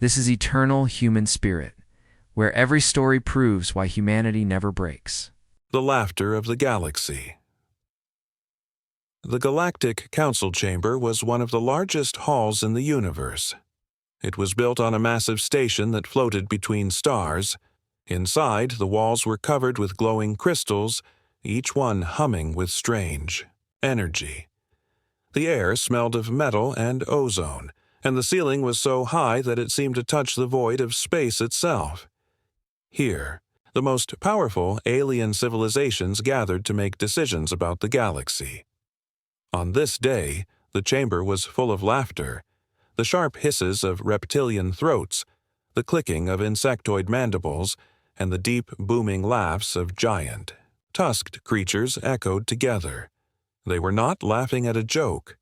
This is eternal human spirit, where every story proves why humanity never breaks. The laughter of the galaxy. The Galactic Council Chamber was one of the largest halls in the universe. It was built on a massive station that floated between stars. Inside, the walls were covered with glowing crystals, each one humming with strange energy. The air smelled of metal and ozone, and the ceiling was so high that it seemed to touch the void of space itself. Here, the most powerful alien civilizations gathered to make decisions about the galaxy. On this day, the chamber was full of laughter, the sharp hisses of reptilian throats, the clicking of insectoid mandibles, and the deep, booming laughs of giant, tusked creatures echoed together. They were not laughing at a joke.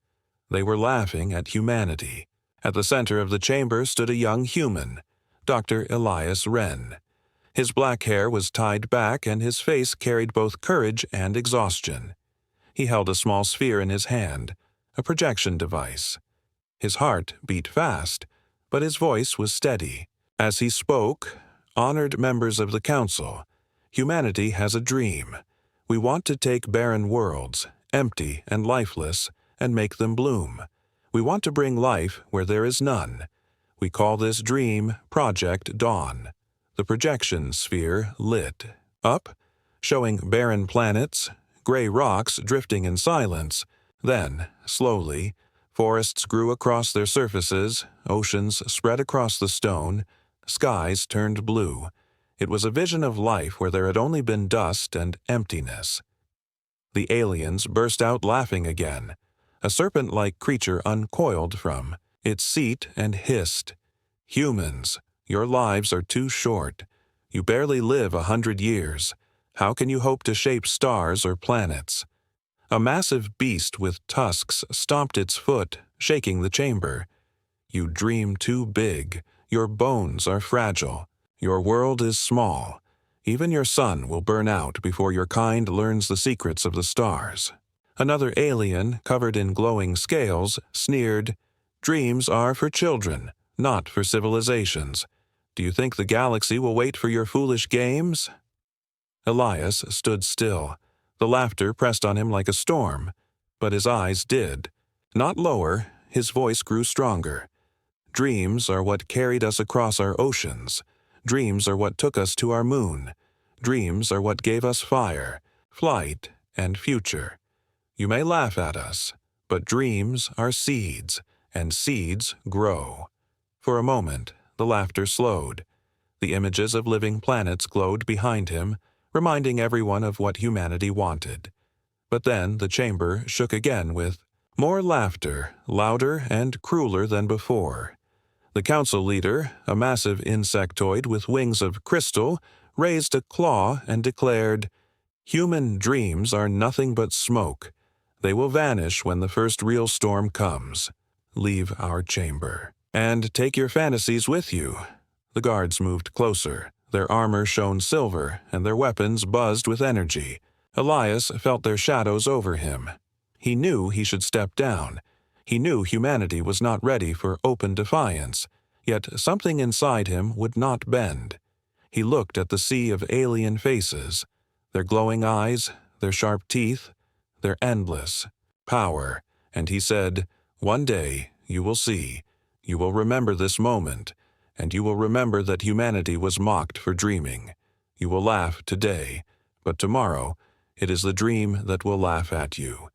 They were laughing at humanity. At the center of the chamber stood a young human, Dr. Elias Wren. His black hair was tied back, and his face carried both courage and exhaustion. He held a small sphere in his hand, a projection device. His heart beat fast, but his voice was steady. As he spoke, "Honored members of the Council, humanity has a dream. We want to take barren worlds, empty and lifeless, and make them bloom. We want to bring life where there is none. We call this dream Project Dawn." The projection sphere lit up, showing barren planets, gray rocks drifting in silence. Then, slowly, forests grew across their surfaces, oceans spread across the stone, skies turned blue. It was a vision of life where there had only been dust and emptiness. The aliens burst out laughing again. A serpent-like creature uncoiled from its seat and hissed, "Humans, your lives are too short. You barely live 100 years. How can you hope to shape stars or planets?" A massive beast with tusks stomped its foot, shaking the chamber. "You dream too big. Your bones are fragile. Your world is small. Even your sun will burn out before your kind learns the secrets of the stars." Another alien, covered in glowing scales, sneered, "Dreams are for children, not for civilizations. Do you think the galaxy will wait for your foolish games?" Elias stood still. The laughter pressed on him like a storm, but his eyes did. Not lower, his voice grew stronger. "Dreams are what carried us across our oceans. Dreams are what took us to our moon. Dreams are what gave us fire, flight, and future. You may laugh at us, but dreams are seeds, and seeds grow." For a moment, the laughter slowed. The images of living planets glowed behind him, reminding everyone of what humanity wanted. But then the chamber shook again with more laughter, louder and crueler than before. The council leader, a massive insectoid with wings of crystal, raised a claw and declared, "Human dreams are nothing but smoke. They will vanish when the first real storm comes. Leave our chamber. And take your fantasies with you." The guards moved closer. Their armor shone silver, and their weapons buzzed with energy. Elias felt their shadows over him. He knew he should step down. He knew humanity was not ready for open defiance, yet something inside him would not bend. He looked at the sea of alien faces, their glowing eyes, their sharp teeth, their endless power, and he said, "One day you will see. You will remember this moment, and you will remember that humanity was mocked for dreaming. You will laugh today, but tomorrow it is the dream that will laugh at you."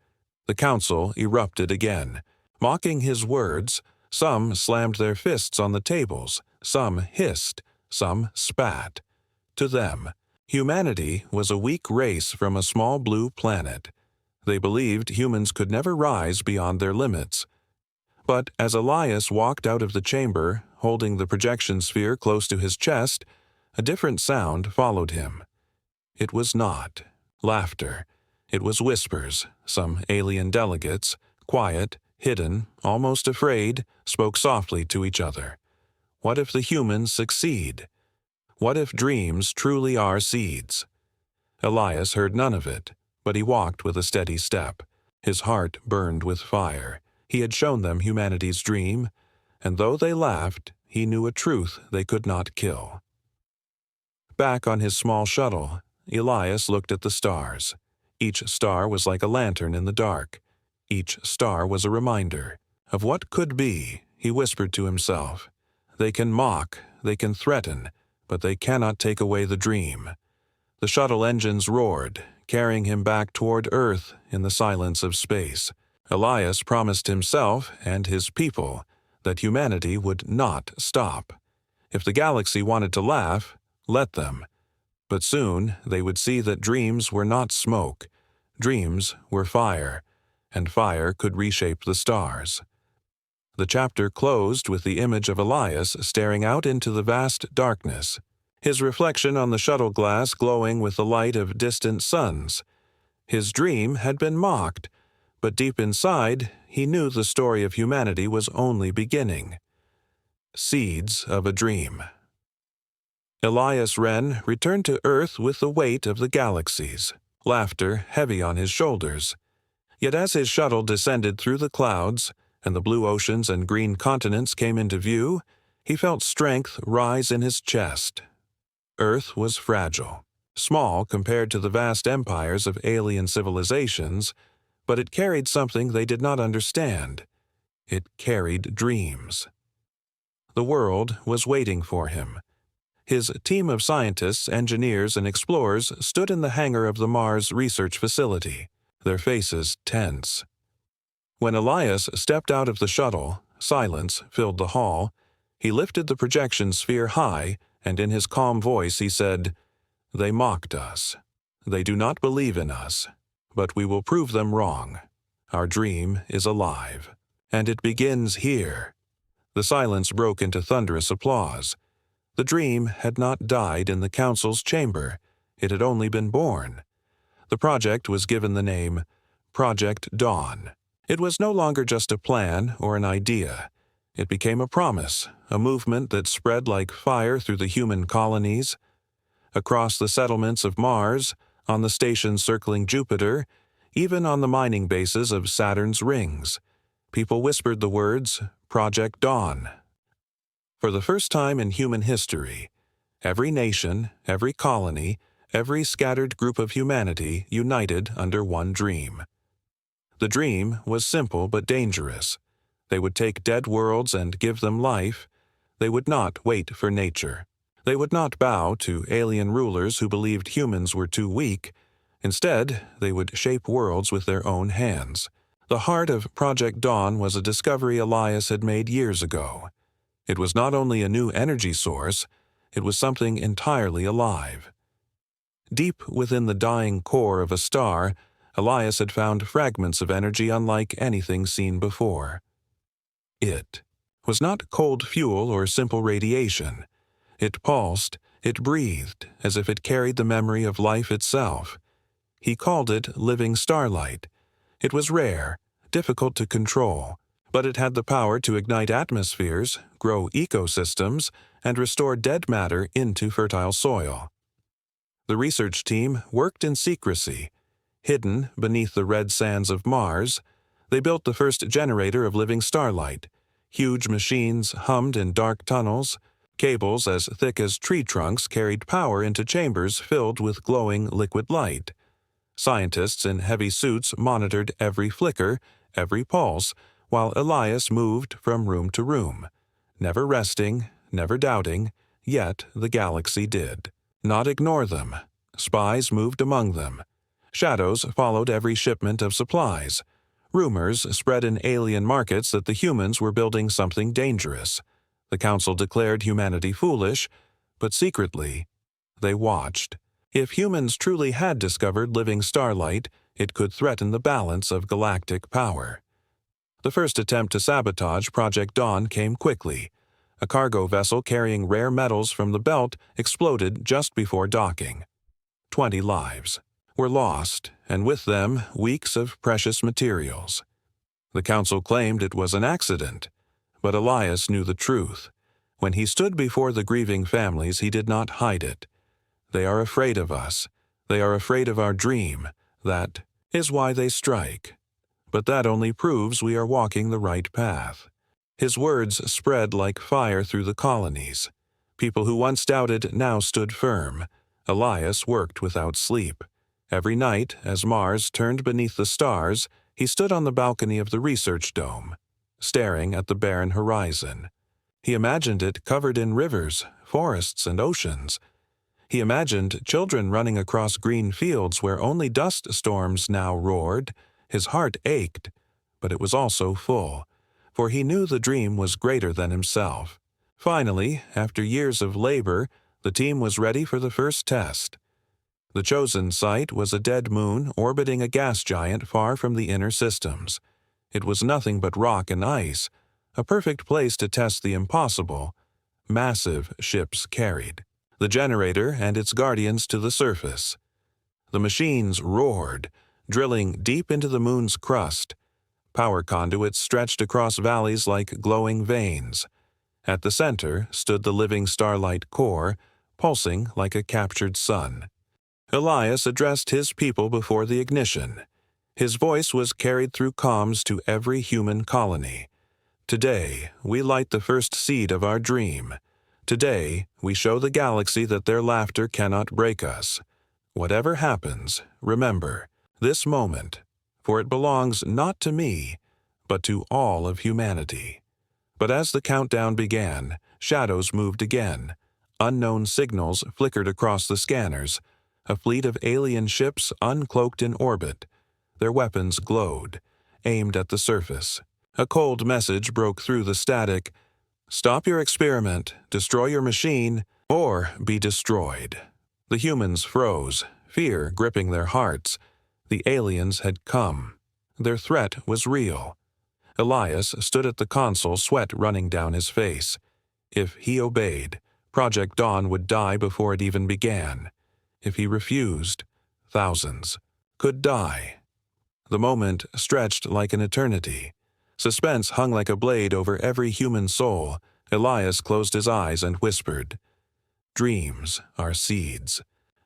The council erupted again. Mocking his words, some slammed their fists on the tables, some hissed, some spat. To them, humanity was a weak race from a small blue planet. They believed humans could never rise beyond their limits. But as Elias walked out of the chamber, holding the projection sphere close to his chest, a different sound followed him. It was not laughter. It was whispers. Some alien delegates, quiet, hidden, almost afraid, spoke softly to each other. What if the humans succeed? What if dreams truly are seeds? Elias heard none of it, but he walked with a steady step. His heart burned with fire. He had shown them humanity's dream, and though they laughed, he knew a truth they could not kill. Back on his small shuttle, Elias looked at the stars. Each star was like a lantern in the dark. Each star was a reminder of what could be. He whispered to himself, "They can mock, they can threaten, but they cannot take away the dream." The shuttle engines roared, carrying him back toward Earth in the silence of space. Elias promised himself and his people that humanity would not stop. If the galaxy wanted to laugh, let them. But soon they would see that dreams were not smoke. Dreams were fire, and fire could reshape the stars. The chapter closed with the image of Elias staring out into the vast darkness, his reflection on the shuttle glass glowing with the light of distant suns. His dream had been mocked, but deep inside, he knew the story of humanity was only beginning. Seeds of a dream. Elias Wren returned to Earth with the weight of the galaxies, laughter heavy on his shoulders. Yet as his shuttle descended through the clouds, and the blue oceans and green continents came into view, he felt strength rise in his chest. Earth was fragile, small compared to the vast empires of alien civilizations, but it carried something they did not understand. It carried dreams. The world was waiting for him. His team of scientists, engineers, and explorers stood in the hangar of the Mars research facility, their faces tense. When Elias stepped out of the shuttle, silence filled the hall. He lifted the projection sphere high, and in his calm voice he said, "They mocked us. They do not believe in us, but we will prove them wrong. Our dream is alive, and it begins here." The silence broke into thunderous applause. The dream had not died in the council's chamber. It had only been born. The project was given the name Project Dawn. It was no longer just a plan or an idea. It became a promise, a movement that spread like fire through the human colonies. Across the settlements of Mars, on the stations circling Jupiter, even on the mining bases of Saturn's rings, people whispered the words, Project Dawn. For the first time in human history, every nation, every colony, every scattered group of humanity united under one dream. The dream was simple but dangerous. They would take dead worlds and give them life. They would not wait for nature. They would not bow to alien rulers who believed humans were too weak. Instead, they would shape worlds with their own hands. The heart of Project Dawn was a discovery Elias had made years ago. It was not only a new energy source, it was something entirely alive. Deep within the dying core of a star, Elias had found fragments of energy unlike anything seen before. It was not cold fuel or simple radiation. It pulsed, it breathed, as if it carried the memory of life itself. He called it living starlight. It was rare, difficult to control, but it had the power to ignite atmospheres, grow ecosystems, and restore dead matter into fertile soil. The research team worked in secrecy. Hidden beneath the red sands of Mars, they built the first generator of living starlight. Huge machines hummed in dark tunnels. Cables as thick as tree trunks carried power into chambers filled with glowing liquid light. Scientists in heavy suits monitored every flicker, every pulse, while Elias moved from room to room, never resting, never doubting, yet the galaxy did not ignore them. Spies moved among them. Shadows followed every shipment of supplies. Rumors spread in alien markets that the humans were building something dangerous. The Council declared humanity foolish, but secretly, they watched. If humans truly had discovered living starlight, it could threaten the balance of galactic power. The first attempt to sabotage Project Dawn came quickly. A cargo vessel carrying rare metals from the belt exploded just before docking. 20 lives were lost, and with them, weeks of precious materials. The Council claimed it was an accident, but Elias knew the truth. When he stood before the grieving families, he did not hide it. They are afraid of us. They are afraid of our dream. That is why they strike. But that only proves we are walking the right path. His words spread like fire through the colonies. People who once doubted now stood firm. Elias worked without sleep. Every night, as Mars turned beneath the stars, he stood on the balcony of the research dome, staring at the barren horizon. He imagined it covered in rivers, forests, and oceans. He imagined children running across green fields where only dust storms now roared. His heart ached, but it was also full, for he knew the dream was greater than himself. Finally, after years of labor, the team was ready for the first test. The chosen site was a dead moon orbiting a gas giant far from the inner systems. It was nothing but rock and ice, a perfect place to test the impossible. Massive ships carried the generator and its guardians to the surface. The machines roared, drilling deep into the moon's crust. Power conduits stretched across valleys like glowing veins. At the center stood the living starlight core, pulsing like a captured sun. Elias addressed his people before the ignition. His voice was carried through comms to every human colony. Today, we light the first seed of our dream. Today, we show the galaxy that their laughter cannot break us. Whatever happens, remember this moment, for it belongs not to me, but to all of humanity. But as the countdown began, shadows moved again. Unknown signals flickered across the scanners. A fleet of alien ships uncloaked in orbit. Their weapons glowed, aimed at the surface. A cold message broke through the static. Stop your experiment, destroy your machine, or be destroyed. The humans froze, fear gripping their hearts. The aliens had come. Their threat was real. Elias stood at the console, sweat running down his face. If he obeyed, Project Dawn would die before it even began. If he refused, thousands could die. The moment stretched like an eternity. Suspense hung like a blade over every human soul. Elias closed his eyes and whispered, "Dreams are seeds."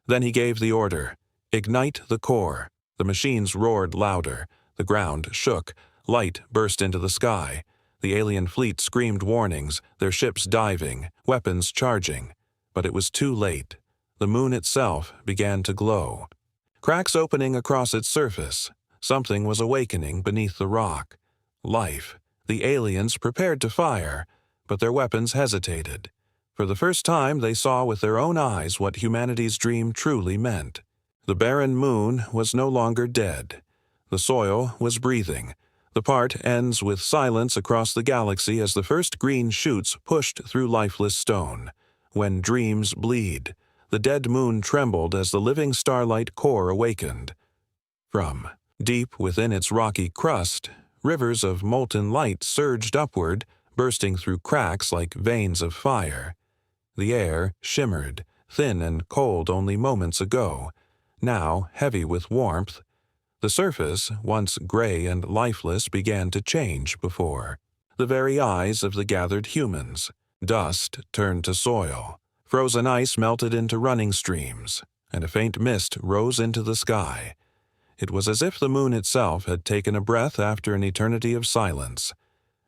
Then he gave the order, "Ignite the core." The machines roared louder. The ground shook. Light burst into the sky. The alien fleet screamed warnings, their ships diving, weapons charging. But it was too late. The moon itself began to glow. Cracks opening across its surface. Something was awakening beneath the rock. Life. The aliens prepared to fire, but their weapons hesitated. For the first time, they saw with their own eyes what humanity's dream truly meant. The barren moon was no longer dead. The soil was breathing. The part ends with silence across the galaxy as the first green shoots pushed through lifeless stone. When dreams bleed, the dead moon trembled as the living starlight core awakened. From deep within its rocky crust, rivers of molten light surged upward, bursting through cracks like veins of fire. The air shimmered, thin and cold only moments ago, now heavy with warmth. The surface, once gray and lifeless, began to change before the very eyes of the gathered humans. Dust turned to soil. Frozen ice melted into running streams, and a faint mist rose into the sky. It was as if the moon itself had taken a breath after an eternity of silence.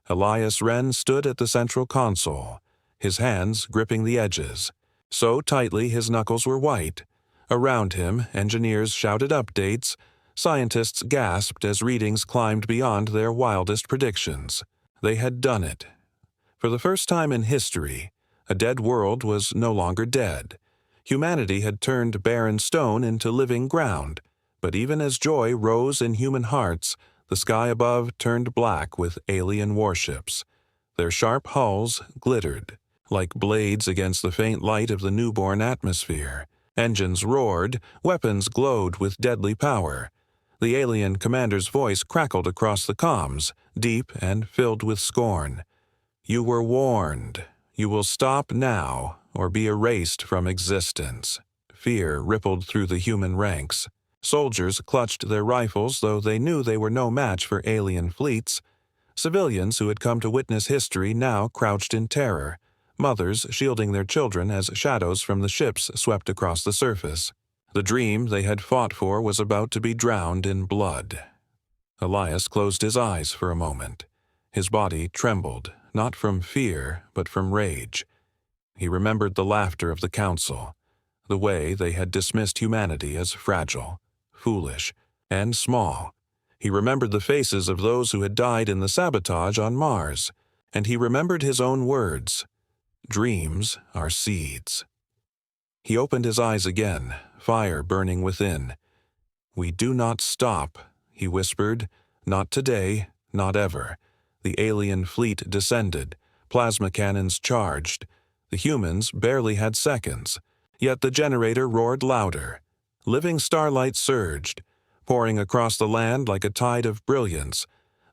Elias Wren stood at the central console, his hands gripping the edges. So tightly his knuckles were white. Around him, engineers shouted updates. Scientists gasped as readings climbed beyond their wildest predictions. They had done it. For the first time in history, a dead world was no longer dead. Humanity had turned barren stone into living ground. But even as joy rose in human hearts, the sky above turned black with alien warships. Their sharp hulls glittered, like blades against the faint light of the newborn atmosphere. Engines roared, weapons glowed with deadly power. The alien commander's voice crackled across the comms, deep and filled with scorn. "You were warned. You will stop now, or be erased from existence." Fear rippled through the human ranks. Soldiers clutched their rifles, though they knew they were no match for alien fleets. Civilians who had come to witness history now crouched in terror, mothers shielding their children as shadows from the ships swept across the surface. The dream they had fought for was about to be drowned in blood. Elias closed his eyes for a moment. His body trembled, not from fear, but from rage. He remembered the laughter of the council, the way they had dismissed humanity as fragile, foolish, and small. He remembered the faces of those who had died in the sabotage on Mars, and he remembered his own words, "Dreams are seeds." He opened his eyes again, fire burning within. "We do not stop," he whispered. "Not today, not ever." The alien fleet descended, plasma cannons charged. The humans barely had seconds, yet the generator roared louder. Living starlight surged, pouring across the land like a tide of brilliance.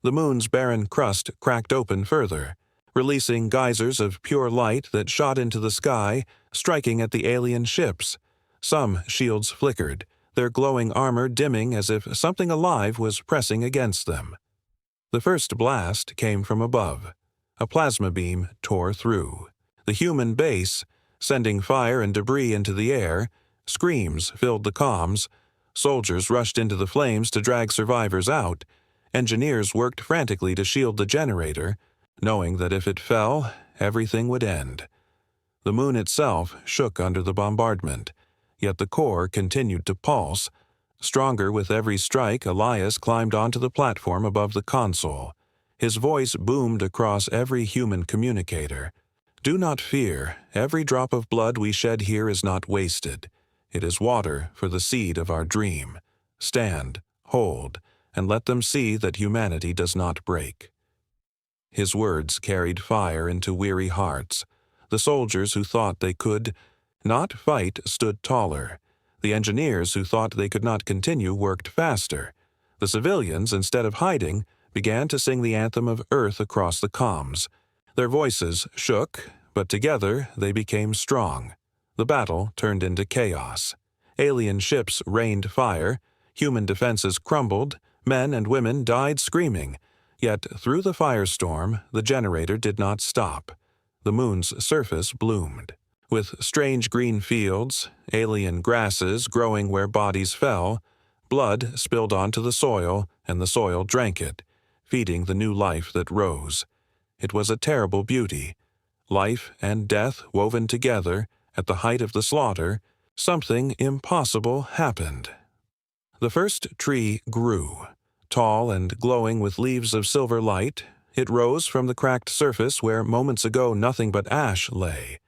The moon's barren crust cracked open further, releasing geysers of pure light that shot into the sky, striking at the alien ships. Some shields flickered, their glowing armor dimming as if something alive was pressing against them. The first blast came from above. A plasma beam tore through the human base, sending fire and debris into the air. Screams filled the comms. Soldiers rushed into the flames to drag survivors out. Engineers worked frantically to shield the generator, knowing that if it fell, everything would end. The moon itself shook under the bombardment, yet the core continued to pulse. Stronger with every strike, Elias climbed onto the platform above the console. His voice boomed across every human communicator. "Do not fear. Every drop of blood we shed here is not wasted. It is water for the seed of our dream. Stand, hold, and let them see that humanity does not break." His words carried fire into weary hearts. The soldiers who thought they could not fight stood taller. The engineers who thought they could not continue worked faster. The civilians, instead of hiding, began to sing the anthem of Earth across the comms. Their voices shook, but together they became strong. The battle turned into chaos. Alien ships rained fire, human defenses crumbled, men and women died screaming. Yet through the firestorm, the generator did not stop. The moon's surface bloomed, with strange green fields, alien grasses growing where bodies fell. Blood spilled onto the soil, and the soil drank it, feeding the new life that rose. It was a terrible beauty. Life and death woven together, at the height of the slaughter, something impossible happened. The first tree grew, tall and glowing with leaves of silver light. It rose from the cracked surface where moments ago nothing but ash lay.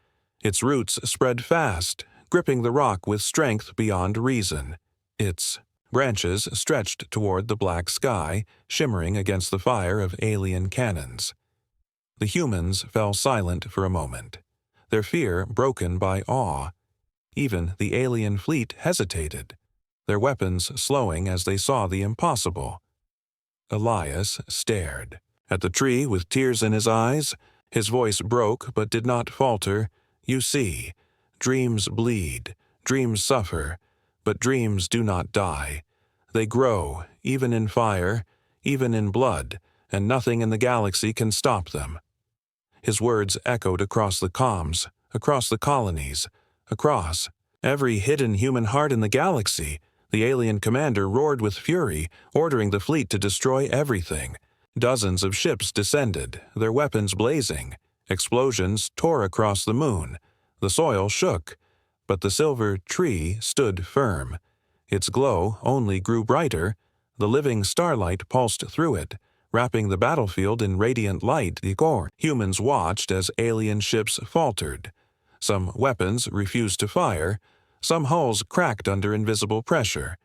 Its roots spread fast, gripping the rock with strength beyond reason. Its branches stretched toward the black sky, shimmering against the fire of alien cannons. The humans fell silent for a moment, their fear broken by awe. Even the alien fleet hesitated, their weapons slowing as they saw the impossible. Elias stared at the tree with tears in his eyes. His voice broke but did not falter. "You see, dreams bleed, dreams suffer, but dreams do not die. They grow, even in fire, even in blood, and nothing in the galaxy can stop them." His words echoed across the comms, across the colonies, across every hidden human heart in the galaxy. The alien commander roared with fury, ordering the fleet to destroy everything. Dozens of ships descended, their weapons blazing. Explosions tore across the moon. The soil shook, but the silver tree stood firm. Its glow only grew brighter. The living starlight pulsed through it, wrapping the battlefield in radiant light. The core humans watched as alien ships faltered. Some weapons refused to fire. Some hulls cracked under invisible pressure.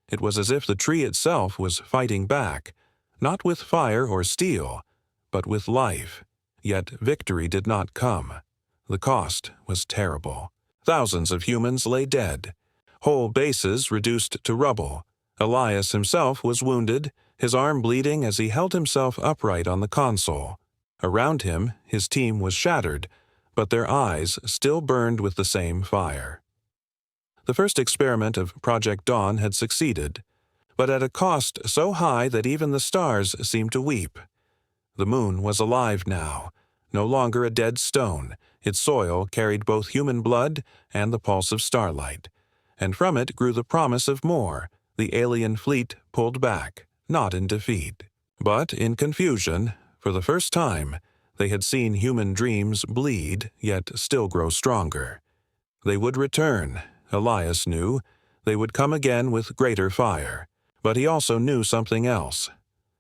It was as if the tree itself was fighting back, not with fire or steel, but with life. Yet victory did not come. The cost was terrible. Thousands of humans lay dead, whole bases reduced to rubble. Elias himself was wounded, his arm bleeding as he held himself upright on the console. Around him, his team was shattered, but their eyes still burned with the same fire. The first experiment of Project Dawn had succeeded, but at a cost so high that even the stars seemed to weep. The moon was alive now, no longer a dead stone. Its soil carried both human blood and the pulse of starlight, and from it grew the promise of more. The alien fleet pulled back, not in defeat, but in confusion. For the first time, They had seen human dreams bleed, yet still grow stronger. They would return, Elias knew. They would come again with greater fire. But he also knew something else.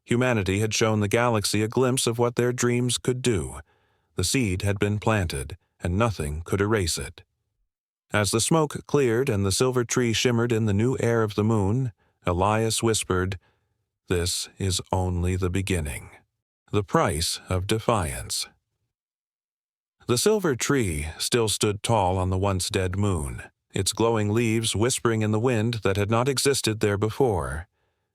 Humanity had shown the galaxy a glimpse of what their dreams could do. The seed had been planted, and nothing could erase it. As the smoke cleared and the silver tree shimmered in the new air of the moon, Elias whispered, "This is only the beginning." The price of defiance. The silver tree still stood tall on the once dead moon, its glowing leaves whispering in the wind that had not existed there before.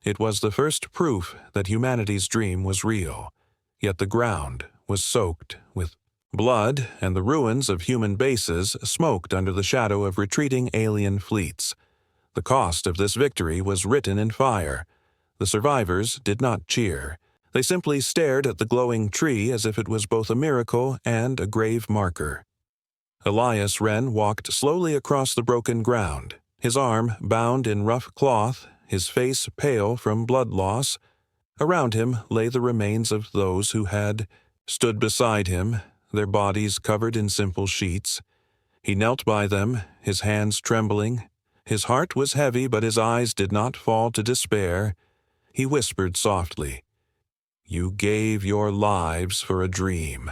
It was the first proof that humanity's dream was real, yet the ground was soaked with blood, and the ruins of human bases smoked under the shadow of retreating alien fleets. The cost of this victory was written in fire. The survivors did not cheer. They simply stared at the glowing tree as if it was both a miracle and a grave marker. Elias Wren walked slowly across the broken ground, his arm bound in rough cloth, his face pale from blood loss. Around him lay the remains of those who had stood beside him, their bodies covered in simple sheets. He knelt by them, his hands trembling. His heart was heavy, but his eyes did not fall to despair. He whispered softly, "You gave your lives for a dream,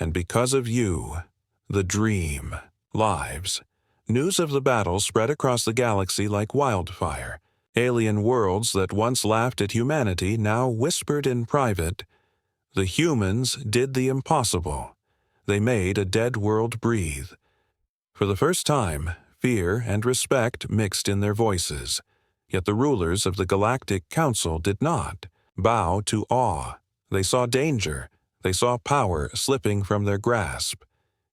and because of you, the dream lives." News of the battle spread across the galaxy like wildfire. Alien worlds that once laughed at humanity now whispered in private, "The humans did the impossible. They made a dead world breathe." For the first time, fear and respect mixed in their voices, yet the rulers of the Galactic Council did not bow to awe. They saw danger. They saw power slipping from their grasp.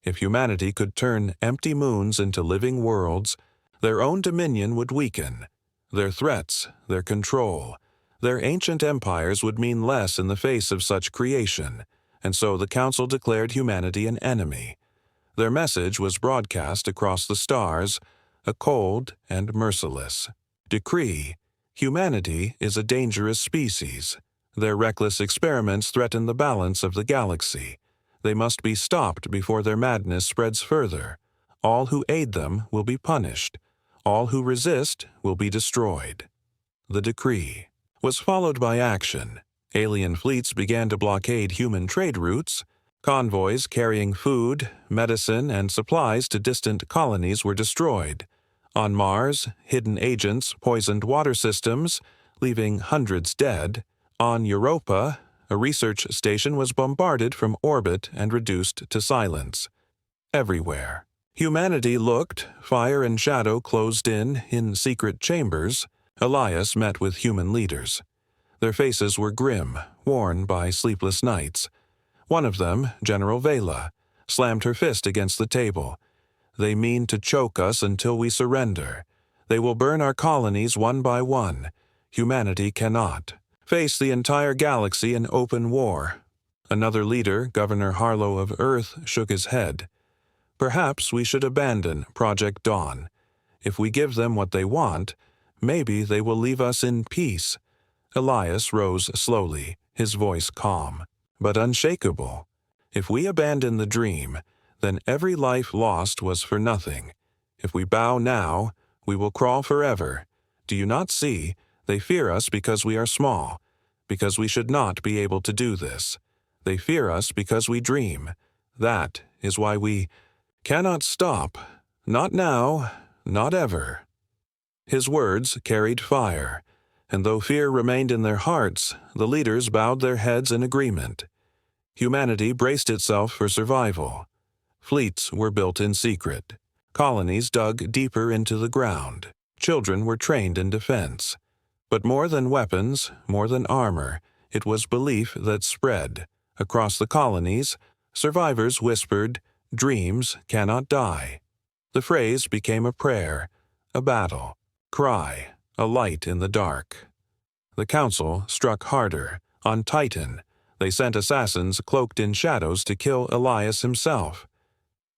If humanity could turn empty moons into living worlds, their own dominion would weaken. Their threats, their control, their ancient empires would mean less in the face of such creation, and so the Council declared humanity an enemy. Their message was broadcast across the stars, a cold and merciless decree: humanity is a dangerous species. Their reckless experiments threaten the balance of the galaxy. They must be stopped before their madness spreads further. All who aid them will be punished. All who resist will be destroyed. The decree was followed by action. Alien fleets began to blockade human trade routes. Convoys carrying food, medicine, and supplies to distant colonies were destroyed. On Mars, hidden agents poisoned water systems, leaving hundreds dead. On Europa, a research station was bombarded from orbit and reduced to silence. Everywhere, humanity looked, fire and shadow closed in secret chambers. Elias met with human leaders. Their faces were grim, worn by sleepless nights. One of them, General Vela, slammed her fist against the table. "They mean to choke us until we surrender. They will burn our colonies one by one. Humanity cannot face the entire galaxy in open war." Another leader, Governor Harlow of Earth, shook his head. "Perhaps we should abandon Project Dawn. If we give them what they want, maybe they will leave us in peace." Elias rose slowly, his voice calm, but unshakable. "If we abandon the dream, then every life lost was for nothing. If we bow now, we will crawl forever. Do you not see? They fear us because we are small, because we should not be able to do this. They fear us because we dream. That is why we cannot stop. Not now, not ever." His words carried fire, and though fear remained in their hearts, the leaders bowed their heads in agreement. Humanity braced itself for survival. Fleets were built in secret. Colonies dug deeper into the ground. Children were trained in defense. But more than weapons, more than armor, it was belief that spread. Across the colonies, survivors whispered, "Dreams cannot die." The phrase became a prayer, a battle cry, a light in the dark. The Council struck harder. On Titan, they sent assassins cloaked in shadows to kill Elias himself.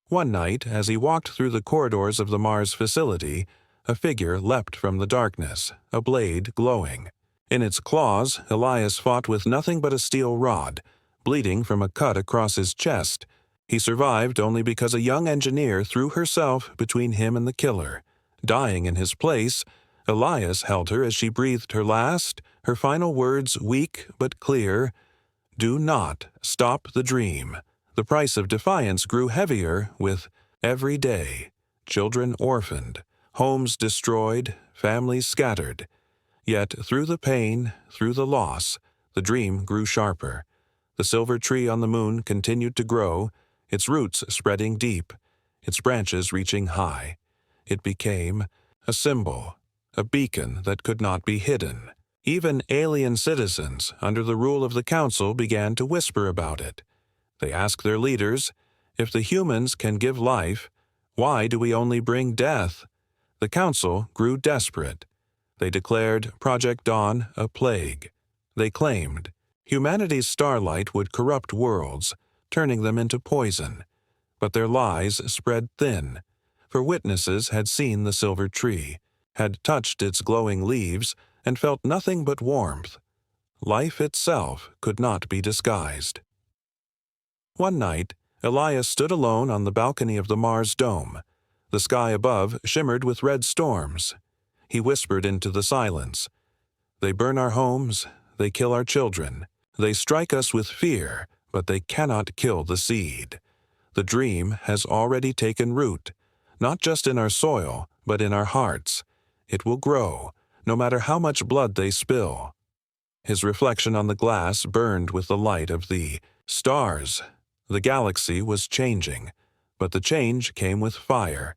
One night, as he walked through the corridors of the Mars facility, a figure leapt from the darkness, a blade glowing. In its claws, Elias fought with nothing but a steel rod, bleeding from a cut across his chest. He survived only because a young engineer threw herself between him and the killer. Dying in his place, Elias held her as she breathed her last, her final words weak but clear, "Do not stop the dream." The price of defiance grew heavier with every day. Children orphaned, homes destroyed, families scattered. Yet through the pain, through the loss, the dream grew sharper. The silver tree on the moon continued to grow, its roots spreading deep, its branches reaching high. It became a symbol, a beacon that could not be hidden. Even alien citizens, under the rule of the Council, began to whisper about it. They asked their leaders, "If the humans can give life, why do we only bring death?" The Council grew desperate. They declared Project Dawn a plague. They claimed humanity's starlight would corrupt worlds, turning them into poison. But their lies spread thin, for witnesses had seen the silver tree, had touched its glowing leaves, and felt nothing but warmth. Life itself could not be disguised. One night, Elias stood alone on the balcony of the Mars dome. The sky above shimmered with red storms. He whispered into the silence, "They burn our homes, they kill our children. They strike us with fear, but they cannot kill the seed. The dream has already taken root, not just in our soil, but in our hearts. It will grow, no matter how much blood they spill." His reflection on the glass burned with the light of the stars. The galaxy was changing, but the change came with fire.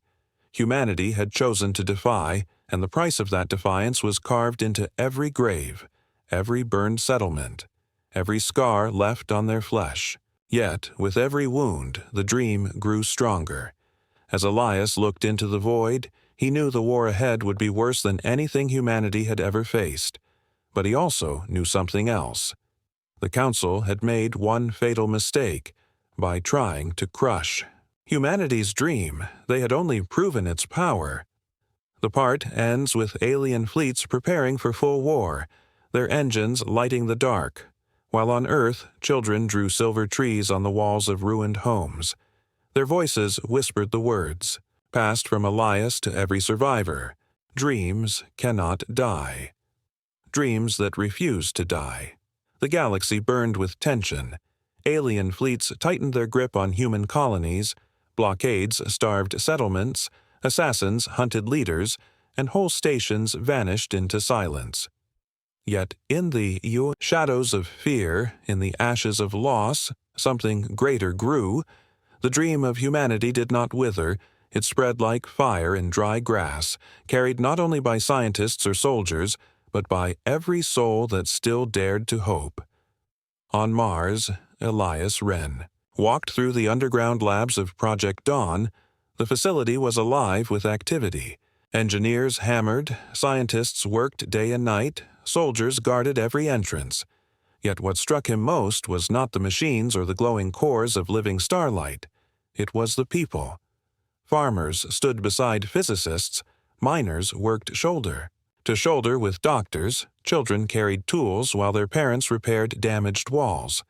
Humanity had chosen to defy, and the price of that defiance was carved into every grave, every burned settlement, every scar left on their flesh. Yet, with every wound, the dream grew stronger. As Elias looked into the void, he knew the war ahead would be worse than anything humanity had ever faced. But he also knew something else. The Council had made one fatal mistake by trying to crush humanity's dream. They had only proven its power. The part ends with alien fleets preparing for full war, their engines lighting the dark, while on Earth children drew silver trees on the walls of ruined homes. Their voices whispered the words, passed from Elias to every survivor: "Dreams cannot die." Dreams that refuse to die. The galaxy burned with tension. Alien fleets tightened their grip on human colonies, blockades starved settlements, assassins hunted leaders, and whole stations vanished into silence. Yet in the shadows of fear, in the ashes of loss, something greater grew. The dream of humanity did not wither. It spread like fire in dry grass, carried not only by scientists or soldiers, but by every soul that still dared to hope. On Mars, Elias Wren walked through the underground labs of Project Dawn. The facility was alive with activity. Engineers hammered, scientists worked day and night, soldiers guarded every entrance. Yet what struck him most was not the machines or the glowing cores of living starlight. It was the people. Farmers stood beside physicists, miners worked shoulder to shoulder with doctors, children carried tools while their parents repaired damaged walls.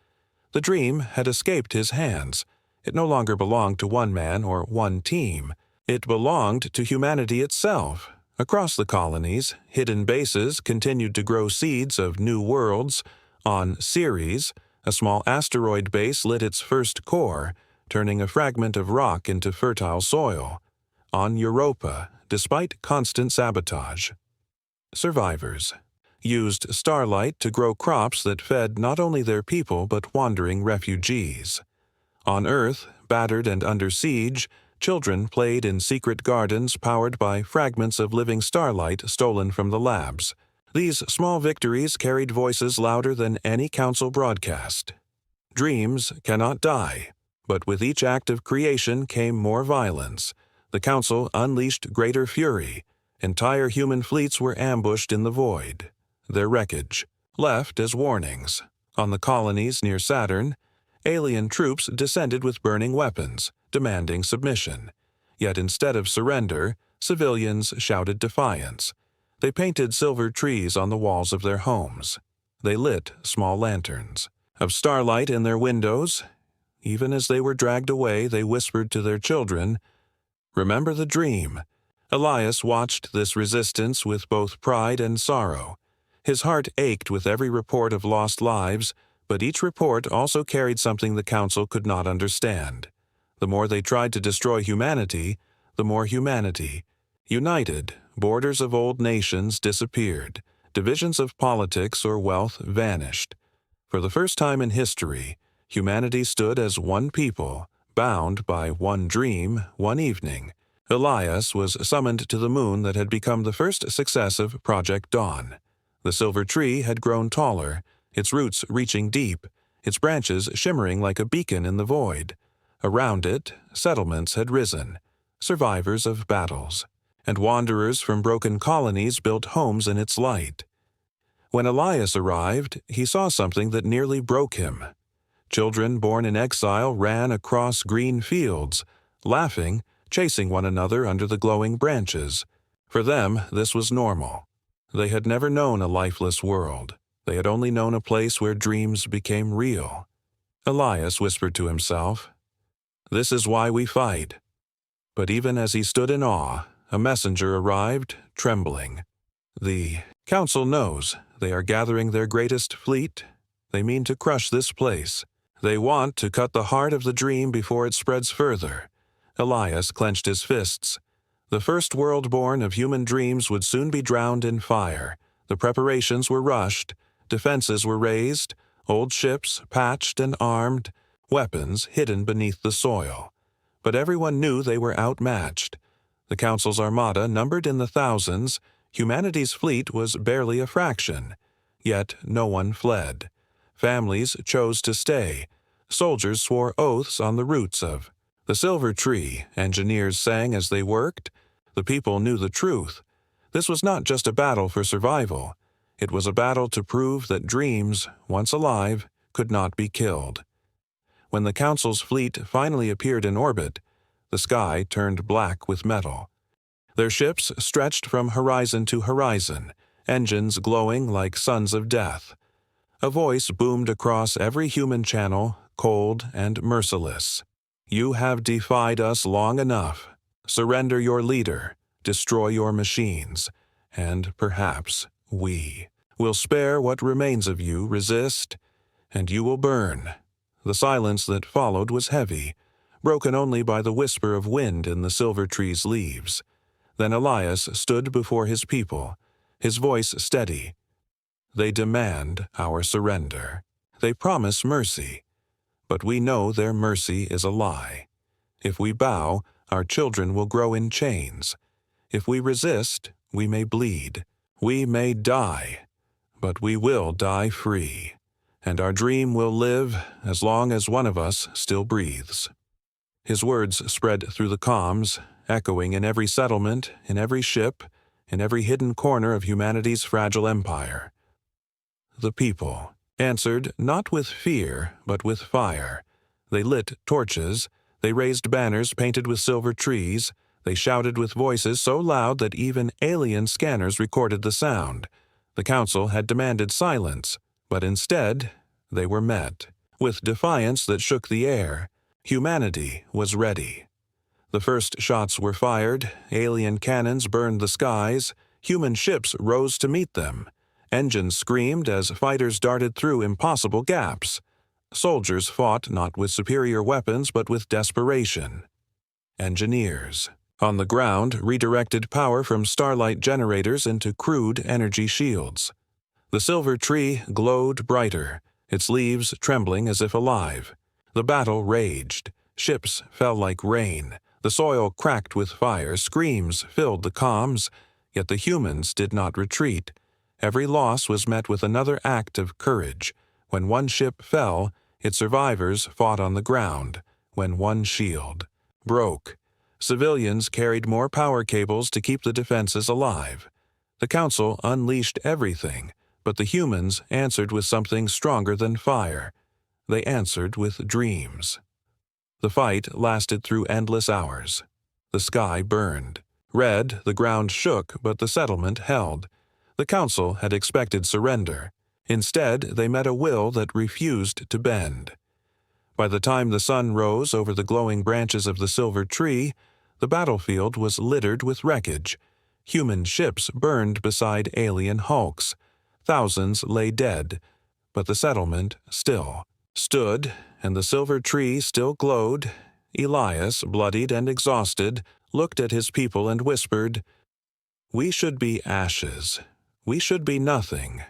The dream had escaped his hands. It no longer belonged to one man or one team. It belonged to humanity itself. Across the colonies, hidden bases continued to grow seeds of new worlds. On Ceres, a small asteroid base lit its first core, turning a fragment of rock into fertile soil. On Europa, despite constant sabotage, survivors used starlight to grow crops that fed not only their people but wandering refugees. On Earth, battered and under siege, children played in secret gardens powered by fragments of living starlight stolen from the labs. These small victories carried voices louder than any council broadcast. Dreams cannot die, but with each act of creation came more violence. The council unleashed greater fury. Entire human fleets were ambushed in the void, their wreckage left as warnings. On the colonies near Saturn, alien troops descended with burning weapons, demanding submission. Yet instead of surrender, civilians shouted defiance. They painted silver trees on the walls of their homes. They lit small lanterns. of starlight in their windows. Even as they were dragged away, they whispered to their children, "Remember the dream." Elias watched this resistance with both pride and sorrow. His heart ached with every report of lost lives, but each report also carried something the council could not understand. The more they tried to destroy humanity, the more humanity. United, borders of old nations disappeared. Divisions of politics or wealth vanished. For the first time in history, humanity stood as one people, bound by one dream, one evening. Elias was summoned to the moon that had become the first success of Project Dawn. The silver tree had grown taller, its roots reaching deep, its branches shimmering like a beacon in the void. Around it, settlements had risen, survivors of battles, and wanderers from broken colonies built homes in its light. When Elias arrived, he saw something that nearly broke him. Children born in exile ran across green fields, laughing, chasing one another under the glowing branches. For them, this was normal. They had never known a lifeless world. They had only known a place where dreams became real. Elias whispered to himself, "This is why we fight." But even as he stood in awe, a messenger arrived, trembling. "The council knows. They are gathering their greatest fleet. They mean to crush this place. They want to cut the heart of the dream before it spreads further." Elias clenched his fists. The first world born of human dreams would soon be drowned in fire. The preparations were rushed. Defenses were raised, old ships patched and armed, weapons hidden beneath the soil. But everyone knew they were outmatched. The Council's armada numbered in the thousands. Humanity's fleet was barely a fraction. Yet no one fled. Families chose to stay. Soldiers swore oaths on the roots of the silver tree. Engineers sang as they worked. The people knew the truth. This was not just a battle for survival. It was a battle to prove that dreams, once alive, could not be killed. When the Council's fleet finally appeared in orbit, the sky turned black with metal. Their ships stretched from horizon to horizon, engines glowing like suns of death. A voice boomed across every human channel, cold and merciless. "You have defied us long enough. Surrender your leader, destroy your machines, and perhaps we will spare what remains of you. Resist, and you will burn." The silence that followed was heavy, broken only by the whisper of wind in the silver tree's leaves. Then Elias stood before his people, his voice steady. "They demand our surrender. They promise mercy. But we know their mercy is a lie. If we bow, our children will grow in chains. If we resist, we may bleed. We may die, but we will die free. And our dream will live as long as one of us still breathes." His words spread through the comms, echoing in every settlement, in every ship, in every hidden corner of humanity's fragile empire. The people answered not with fear, but with fire. They lit torches, they raised banners painted with silver trees, they shouted with voices so loud that even alien scanners recorded the sound. The council had demanded silence, but instead they were met with defiance that shook the air. Humanity was ready. The first shots were fired, alien cannons burned the skies, human ships rose to meet them. Engines screamed as fighters darted through impossible gaps. Soldiers fought not with superior weapons but with desperation. Engineers, on the ground, redirected power from starlight generators into crude energy shields. The silver tree glowed brighter, its leaves trembling as if alive. The battle raged. Ships fell like rain. The soil cracked with fire. Screams filled the comms. Yet the humans did not retreat. Every loss was met with another act of courage. When one ship fell, its survivors fought on the ground. When one shield broke, civilians carried more power cables to keep the defenses alive. The Council unleashed everything, but the humans answered with something stronger than fire. They answered with dreams. The fight lasted through endless hours. The sky burned. Red, the ground shook, but the settlement held. The Council had expected surrender. Instead, they met a will that refused to bend. By the time the sun rose over the glowing branches of the silver tree, the battlefield was littered with wreckage. Human ships burned beside alien hulks. Thousands lay dead, but the settlement still stood, and the silver tree still glowed. Elias, bloodied and exhausted, looked at his people and whispered, "We should be ashes. We should be nothing.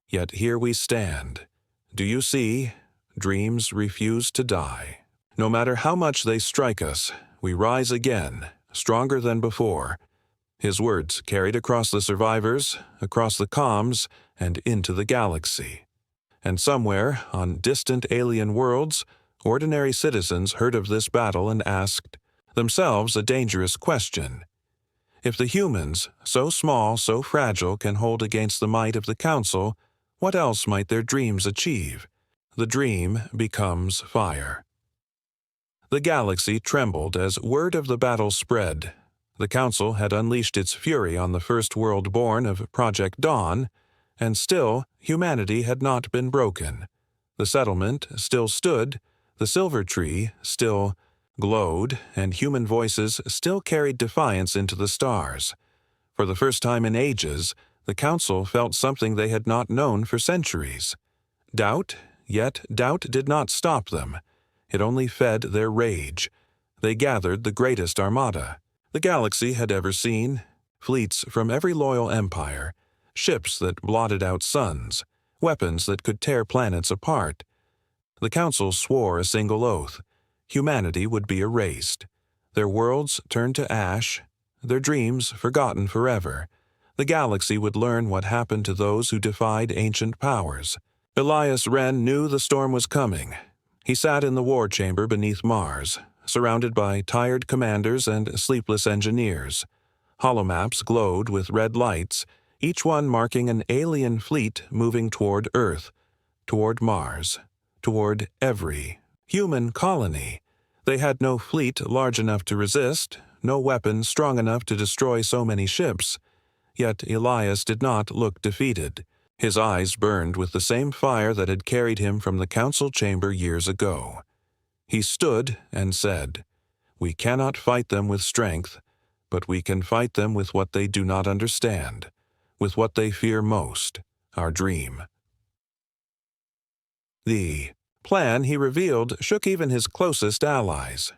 Yet here we stand. Do you see? Dreams refuse to die. No matter how much they strike us, we rise again, stronger than before." His words carried across the survivors, across the comms, and into the galaxy. And somewhere, on distant alien worlds, ordinary citizens heard of this battle and asked themselves a dangerous question. If the humans, so small, so fragile, can hold against the might of the Council, what else might their dreams achieve? The dream becomes fire. The galaxy trembled as word of the battle spread. The Council had unleashed its fury on the first world born of Project Dawn, and still humanity had not been broken. The settlement still stood, the silver tree still glowed, and human voices still carried defiance into the stars. For the first time in ages, the Council felt something they had not known for centuries. Doubt, yet doubt did not stop them. It only fed their rage. They gathered the greatest armada the galaxy had ever seen, fleets from every loyal empire, ships that blotted out suns, weapons that could tear planets apart. The Council swore a single oath. Humanity would be erased. Their worlds turned to ash, their dreams forgotten forever. The galaxy would learn what happened to those who defied ancient powers. Elias Wren knew the storm was coming. He sat in the war chamber beneath Mars, surrounded by tired commanders and sleepless engineers. Holomaps glowed with red lights, each one marking an alien fleet moving toward Earth, toward Mars, toward every human colony. They had no fleet large enough to resist, no weapon strong enough to destroy so many ships. Yet Elias did not look defeated. His eyes burned with the same fire that had carried him from the Council chamber years ago. He stood and said, "We cannot fight them with strength, but we can fight them with what they do not understand, with what they fear most, our dream." The plan he revealed shook even his closest allies.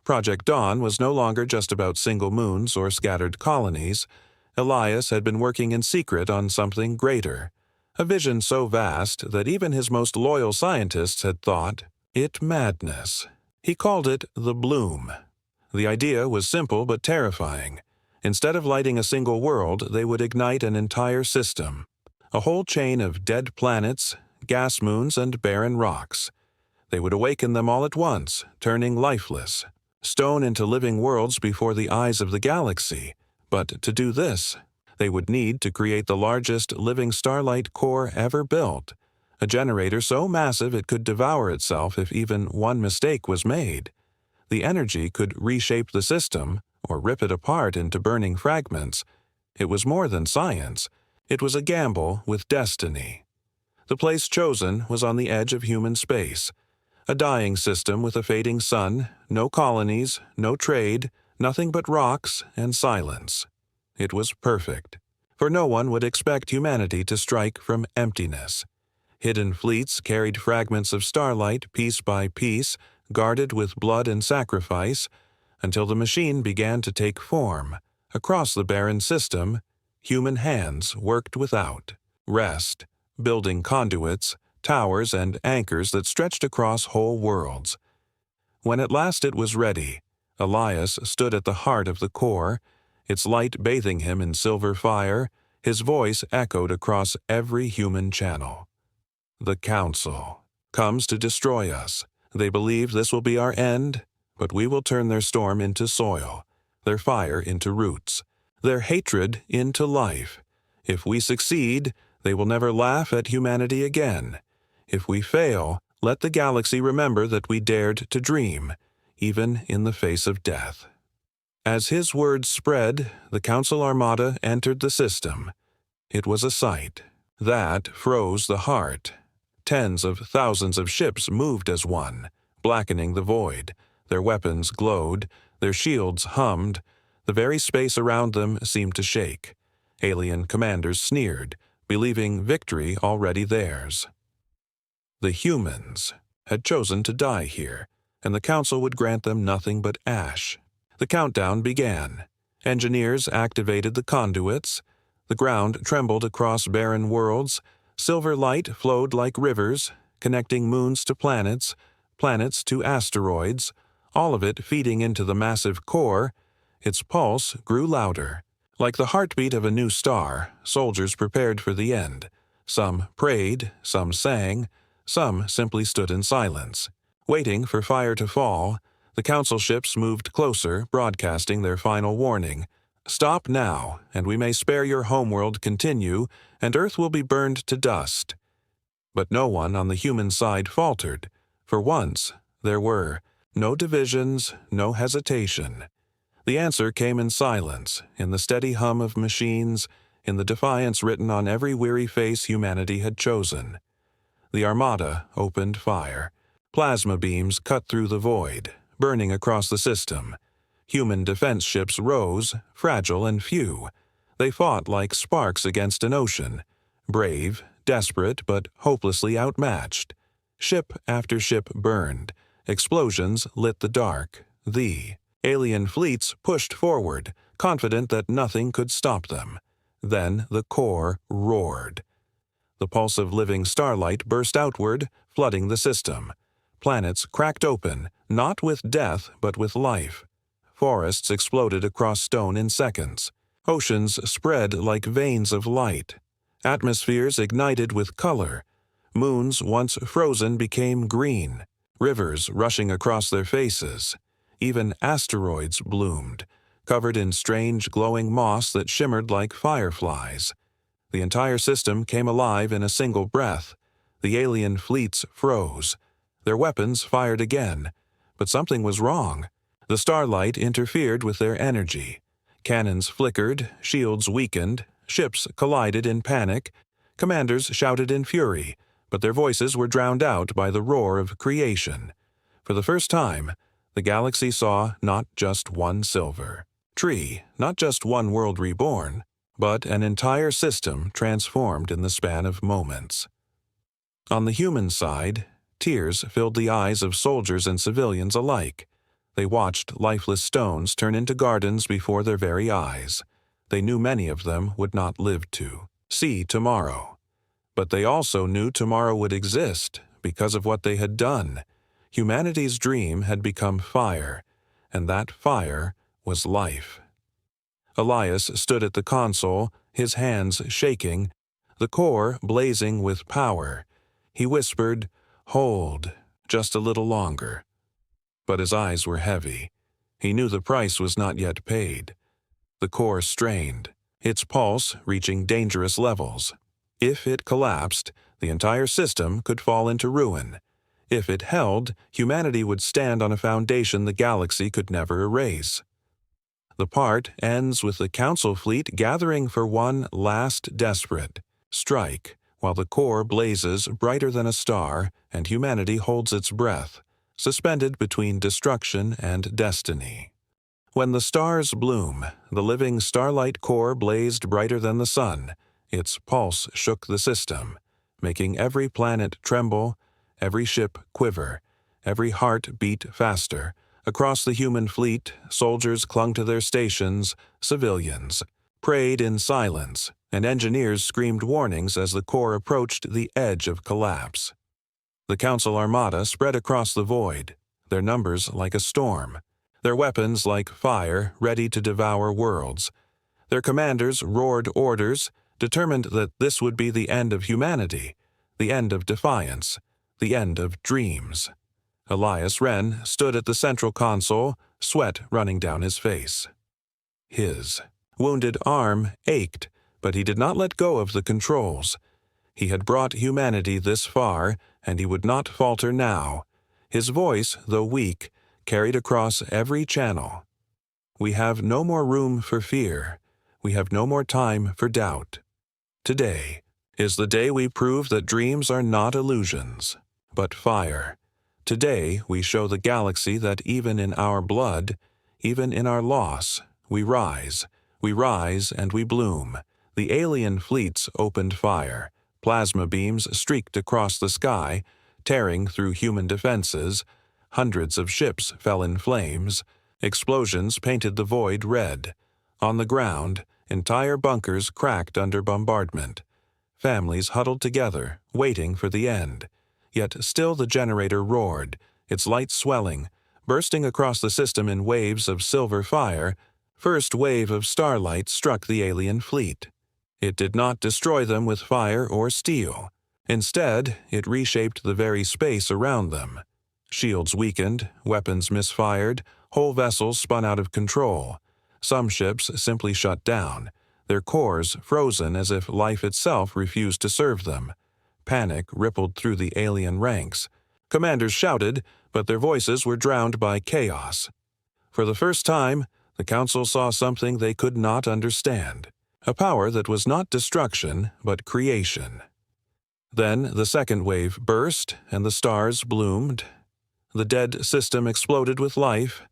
Project Dawn was no longer just about single moons or scattered colonies. Elias had been working in secret on something greater, a vision so vast that even his most loyal scientists had thought it madness. He called it the Bloom. The idea was simple but terrifying. Instead of lighting a single world, they would ignite an entire system, a whole chain of dead planets, gas moons, and barren rocks. They would awaken them all at once, turning lifeless, stone into living worlds before the eyes of the galaxy. But to do this, they would need to create the largest living starlight core ever built, a generator so massive it could devour itself if even one mistake was made. The energy could reshape the system or rip it apart into burning fragments. It was more than science. It was a gamble with destiny. The place chosen was on the edge of human space, a dying system with a fading sun, no colonies, no trade, nothing but rocks and silence. It was perfect, for no one would expect humanity to strike from emptiness. Hidden fleets carried fragments of starlight piece by piece, guarded with blood and sacrifice, until the machine began to take form. Across the barren system, human hands worked without rest, building conduits, towers, and anchors that stretched across whole worlds. When at last it was ready, Elias stood at the heart of the core, its light bathing him in silver fire. His voice echoed across every human channel. "The Council comes to destroy us. They believe this will be our end, but we will turn their storm into soil, their fire into roots, their hatred into life. If we succeed, they will never laugh at humanity again. If we fail, let the galaxy remember that we dared to dream, even in the face of death." As his words spread, the Council Armada entered the system. It was a sight. That froze the heart. Tens of thousands of ships moved as one, blackening the void. Their weapons glowed, their shields hummed. The very space around them seemed to shake. Alien commanders sneered, believing victory already theirs. The humans had chosen to die here, and the Council would grant them nothing but ash. The countdown began. Engineers activated the conduits. The ground trembled across barren worlds. Silver light flowed like rivers, connecting moons to planets, planets to asteroids, all of it feeding into the massive core. Its pulse grew louder. Like the heartbeat of a new star, soldiers prepared for the end. Some prayed, some sang, some simply stood in silence. Waiting for fire to fall, the Council ships moved closer, broadcasting their final warning. Stop now, and we may spare your homeworld continue, and Earth will be burned to dust. But no one on the human side faltered. For once, there were no divisions, no hesitation. The answer came in silence, in the steady hum of machines, in the defiance written on every weary face humanity had chosen. The Armada opened fire. Plasma beams cut through the void, burning across the system. Human defense ships rose, fragile and few. They fought like sparks against an ocean, brave, desperate, but hopelessly outmatched. Ship after ship burned. Explosions lit the dark. The alien fleets pushed forward, confident that nothing could stop them. Then the core roared. The pulse of living starlight burst outward, flooding the system. Planets cracked open, not with death but with life. Forests exploded across stone in seconds. Oceans spread like veins of light. Atmospheres ignited with color. Moons once frozen became green. Rivers rushing across their faces. Even asteroids bloomed, covered in strange glowing moss that shimmered like fireflies. The entire system came alive in a single breath. The alien fleets froze. Their weapons fired again, but something was wrong. The starlight interfered with their energy. Cannons flickered, shields weakened, ships collided in panic. Commanders shouted in fury, but their voices were drowned out by the roar of creation. For the first time, the galaxy saw not just one silver tree, not just one world reborn, but an entire system transformed in the span of moments. On the human side, tears filled the eyes of soldiers and civilians alike. They watched lifeless stones turn into gardens before their very eyes. They knew many of them would not live to see tomorrow. But they also knew tomorrow would exist because of what they had done. Humanity's dream had become fire, and that fire was life. Elias stood at the console, his hands shaking, the core blazing with power. He whispered, "Hold, just a little longer." But his eyes were heavy. He knew the price was not yet paid. The core strained, its pulse reaching dangerous levels. If it collapsed, the entire system could fall into ruin. If it held, humanity would stand on a foundation the galaxy could never erase. The part ends with the Council fleet gathering for one last desperate strike, while the core blazes brighter than a star and humanity holds its breath, suspended between destruction and destiny. When the stars bloom, the living starlight core blazed brighter than the sun. Its pulse shook the system, making every planet tremble, every ship quiver, every heart beat faster. Across the human fleet, soldiers clung to their stations, civilians prayed in silence, and engineers screamed warnings as the core approached the edge of collapse. The Council Armada spread across the void, their numbers like a storm, their weapons like fire ready to devour worlds. Their commanders roared orders, determined that this would be the end of humanity, the end of defiance, the end of dreams. Elias Wren stood at the central console, sweat running down his face. His wounded arm ached, but he did not let go of the controls. He had brought humanity this far, and he would not falter now. His voice, though weak, carried across every channel. We have no more room for fear. We have no more time for doubt. Today, is the day we prove that dreams are not illusions, but fire. Today we show the galaxy that even in our blood, even in our loss, we rise and we bloom. The alien fleets opened fire. Plasma beams streaked across the sky, tearing through human defenses. Hundreds of ships fell in flames. Explosions painted the void red. On the ground, entire bunkers cracked under bombardment. Families huddled together, waiting for the end. Yet still the generator roared, its light swelling, bursting across the system in waves of silver fire. First wave of starlight struck the alien fleet. It did not destroy them with fire or steel. Instead, it reshaped the very space around them. Shields weakened, weapons misfired, whole vessels spun out of control. Some ships simply shut down, their cores frozen as if life itself refused to serve them. Panic rippled through the alien ranks. Commanders shouted, but their voices were drowned by chaos. For the first time, the Council saw something they could not understand, a power that was not destruction, but creation. Then the second wave burst, and the stars bloomed. The dead system exploded with life.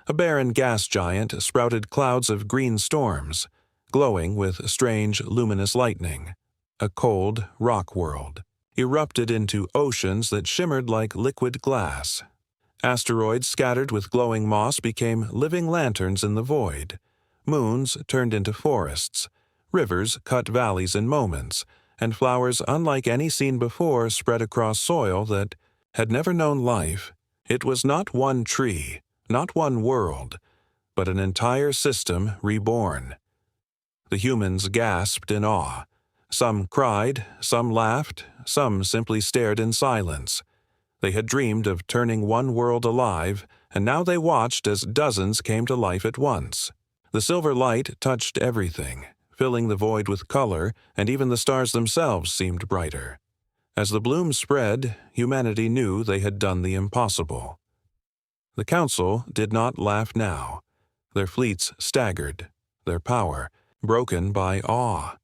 A barren gas giant sprouted clouds of green storms, glowing with strange luminous lightning. A cold rock world erupted into oceans that shimmered like liquid glass. Asteroids scattered with glowing moss became living lanterns in the void. Moons turned into forests. Rivers cut valleys in moments, and flowers unlike any seen before spread across soil that had never known life. It was not one tree, not one world, but an entire system reborn. The humans gasped in awe. Some cried, some laughed, some simply stared in silence. They had dreamed of turning one world alive, and now they watched as dozens came to life at once. The silver light touched everything, filling the void with color, and even the stars themselves seemed brighter. As the bloom spread, humanity knew they had done the impossible. The Council did not laugh now. Their fleets staggered, their power broken by awe.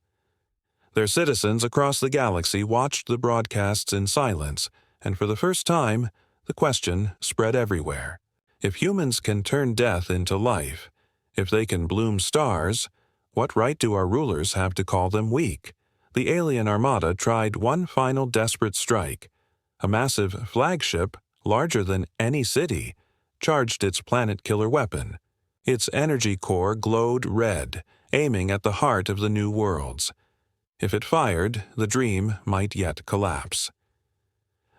Their citizens across the galaxy watched the broadcasts in silence, and for the first time, the question spread everywhere. If humans can turn death into life, if they can bloom stars, what right do our rulers have to call them weak? The alien armada tried one final desperate strike. A massive flagship, larger than any city, charged its planet-killer weapon. Its energy core glowed red, aiming at the heart of the new worlds. If it fired, the dream might yet collapse.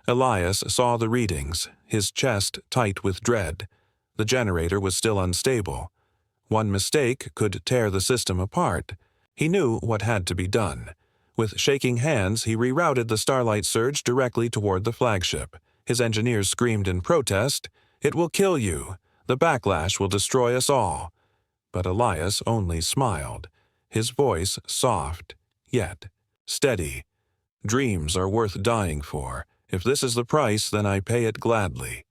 Elias saw the readings, his chest tight with dread. The generator was still unstable. One mistake could tear the system apart. He knew what had to be done. With shaking hands, he rerouted the starlight surge directly toward the flagship. His engineers screamed in protest, "It will kill you. The backlash will destroy us all." But Elias only smiled, his voice soft, yet steady. "Dreams are worth dying for. If this is the price, then I pay it gladly."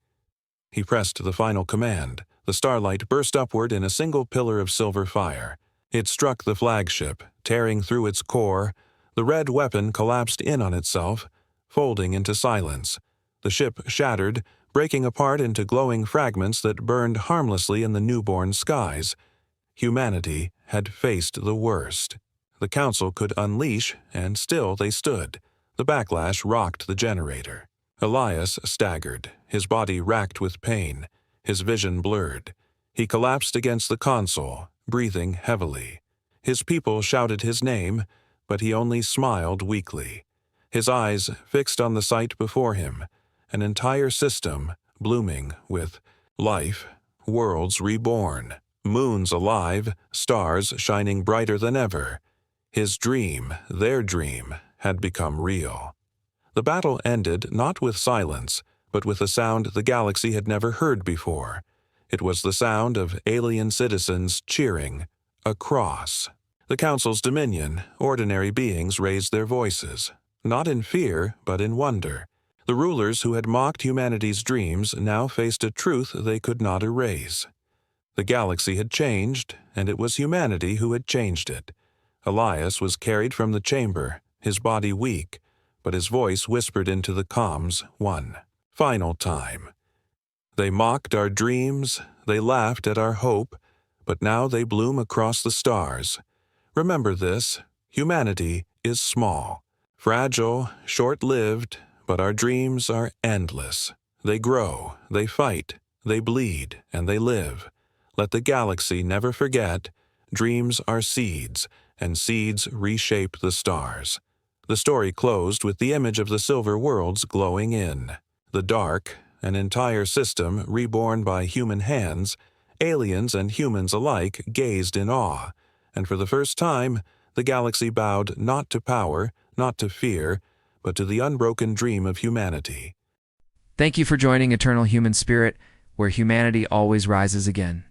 He pressed the final command. The starlight burst upward in a single pillar of silver fire. It struck the flagship, tearing through its core. The red weapon collapsed in on itself, folding into silence. The ship shattered, breaking apart into glowing fragments that burned harmlessly in the newborn skies. Humanity had faced the worst. The Council could unleash, and still they stood. The backlash rocked the generator. Elias staggered, his body racked with pain, his vision blurred. He collapsed against the console, breathing heavily. His people shouted his name, but he only smiled weakly. His eyes fixed on the sight before him, an entire system blooming with life, worlds reborn, moons alive, stars shining brighter than ever. His dream, their dream, had become real. The battle ended not with silence, but with a sound the galaxy had never heard before. It was the sound of alien citizens cheering, across. The Council's dominion, ordinary beings raised their voices, not in fear, but in wonder. The rulers who had mocked humanity's dreams now faced a truth they could not erase. The galaxy had changed, and it was humanity who had changed it. Elias was carried from the chamber, his body weak, but his voice whispered into the comms one final time. They mocked our dreams, they laughed at our hope, but now they bloom across the stars. Remember this, humanity is small, fragile, short-lived, but our dreams are endless. They grow, they fight, they bleed, and they live. Let the galaxy never forget, dreams are seeds, and seeds reshape the stars. The story closed with the image of the silver worlds glowing in. The dark, an entire system reborn by human hands, aliens and humans alike gazed in awe, and for the first time, the galaxy bowed not to power, not to fear, but to the unbroken dream of humanity. Thank you for joining Eternal Human Spirit, where humanity always rises again.